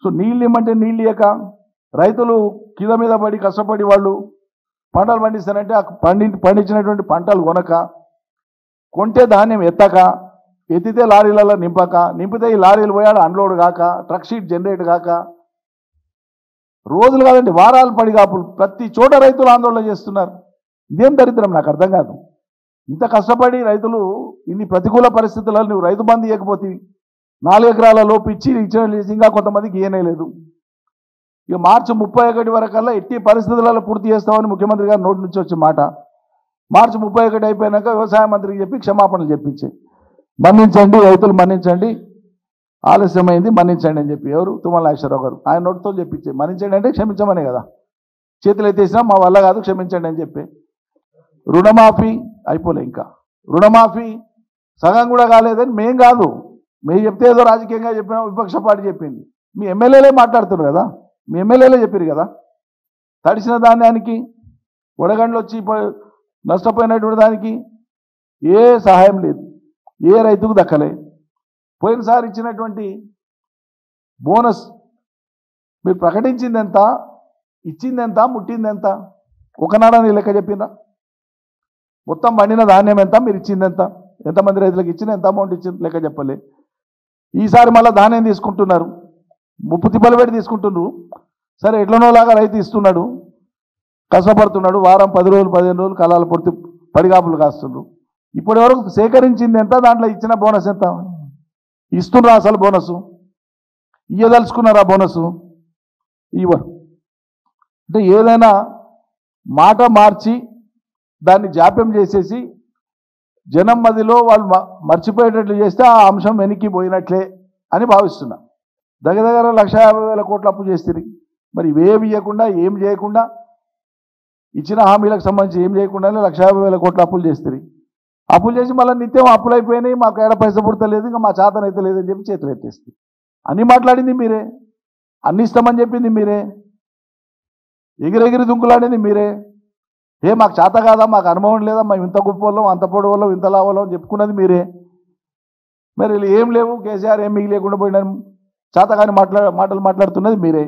So నీళ్ళు ఇమ్మంటే నీళ్ళు ఇయ్యక రైతులు కింద మీద పడి కష్టపడి వాళ్ళు పంటలు పండిస్తారంటే ఆ పండించినటువంటి పంటలు కొనక, కొంటే ధాన్యం ఎత్తక, ఎత్తితే లారీలలో నింపక, నింపితే ఈ లారీలు పోయాడు అన్లోడ్ కాక, ట్రక్ షీట్ జనరేట్ కాక, రోజులు కాదండి వారాలు పడిగాపులు ప్రతి చోట రైతులు ఆందోళన చేస్తున్నారు. ఇదేం దరిద్రం నాకు అర్థం కాదు. ఇంత కష్టపడి రైతులు ఇన్ని ప్రతికూల పరిస్థితులలో నువ్వు రైతు బంధు ఇవ్వకపోతే 4 ఎకరాల లోపు ఇచ్చిన ఇంకా కొంతమందికి ఇయ్యనే లేదు. ఇక మార్చి 31 వరకల్లా ఎట్టి పరిస్థితులలో పూర్తి చేస్తామని ముఖ్యమంత్రి గారు నోటి నుంచి వచ్చే మాట. మార్చి 31 అయిపోయినాక వ్యవసాయ మంత్రికి చెప్పి క్షమాపణలు చెప్పించాయి. మన్నించండి రైతులు, మన్నించండి, ఆలస్యమైంది మన్నించండి అని చెప్పి ఎవరు తుమ్మల నాగేశ్వరరావు గారు ఆయన నోటితో చెప్పించే. మన్నించండి అంటే క్షమించమనే కదా, చేతులు ఎత్తేసినా మా వల్ల కాదు క్షమించండి అని చెప్పి. రుణమాఫీ అయిపోలే, ఇంకా రుణమాఫీ సగం కూడా కాలేదని మేం కాదు, మేము చెప్తే ఏదో రాజకీయంగా చెప్పినా విపక్ష పార్టీ చెప్పింది. మీ ఎమ్మెల్యేలే మాట్లాడుతున్నారు కదా, మీ ఎమ్మెల్యేలే చెప్పారు కదా. తడిసిన ధాన్యానికి వడగండ్లు వచ్చి నష్టపోయినటువంటి దానికి ఏ సహాయం లేదు, ఏ రైతుకు దక్కలే. పోయినసారి ఇచ్చినటువంటి బోనస్ మీరు ప్రకటించింది ఎంత, ఇచ్చింది ఎంత, ముట్టింది ఎంత, ఒకనాడని లెక్క చెప్పిందా? మొత్తం పండిన ధాన్యం ఎంత, మీరు ఇచ్చింది ఎంత, ఎంతమంది రైతులకు ఇచ్చిన, ఎంత అమౌంట్ ఇచ్చింది లెక్క చెప్పలే. ఈసారి మళ్ళీ ధాన్యం తీసుకుంటున్నారు, ముప్పు తిప్పలు పెట్టి తీసుకుంటున్నారు. సరే ఎట్లనోలాగా రైతు ఇస్తున్నాడు, కష్టపడుతున్నాడు, వారం 10 రోజులు 15 రోజులు కళాలు పడిగాపులు కాస్తున్నారు. ఇప్పటి వరకు సేకరించింది ఎంత, దాంట్లో ఇచ్చిన బోనస్ ఎంత? ఇస్తున్నారు అసలు బోనస్? ఇయ్యదలుచుకున్నారా బోనస్? ఇవ్వరు. అంటే ఏదైనా మాట మార్చి దాన్ని జాప్యం చేసేసి జనం మధ్యలో వాళ్ళు మర్చిపోయేటట్లు చేస్తే ఆ అంశం వెనక్కి పోయినట్లే అని భావిస్తున్నా. దగ్గర 1,50,000 కోట్ల అప్పు చేస్తుంది. మరి ఇవేమి ఇవ్వకుండా, ఏం చేయకుండా, ఇచ్చిన హామీలకు సంబంధించి ఏం చేయకుండానే 1,50,000 కోట్ల అప్పులు చేస్తుంది. అప్పులు చేసి మళ్ళీ నిత్యం అప్పులు అయిపోయినాయి, మాకు ఏడ పైసా పుడతలేదు, ఇంకా మా చేతన అయితే లేదని చెప్పి చేతులు ఎత్తేస్తుంది. అన్నీ మాట్లాడింది మీరే, అన్ని ఇస్తామని చెప్పింది మీరే, ఎగిరెగిరి దుంకులాడింది మీరే. మాకు చేత కాదా, మాకు అనుభవం లేదా, మేము ఇంత గొప్ప వాళ్ళం, అంత పొడి వాళ్ళం, ఇంత లావాళ్ళం చెప్పుకున్నది మీరే. మరి ఏం లేవు, కేసీఆర్ ఏం మిగిలేకుండా పోయినా చేతగాని మాటలు మాట్లాడుతున్నది మీరే.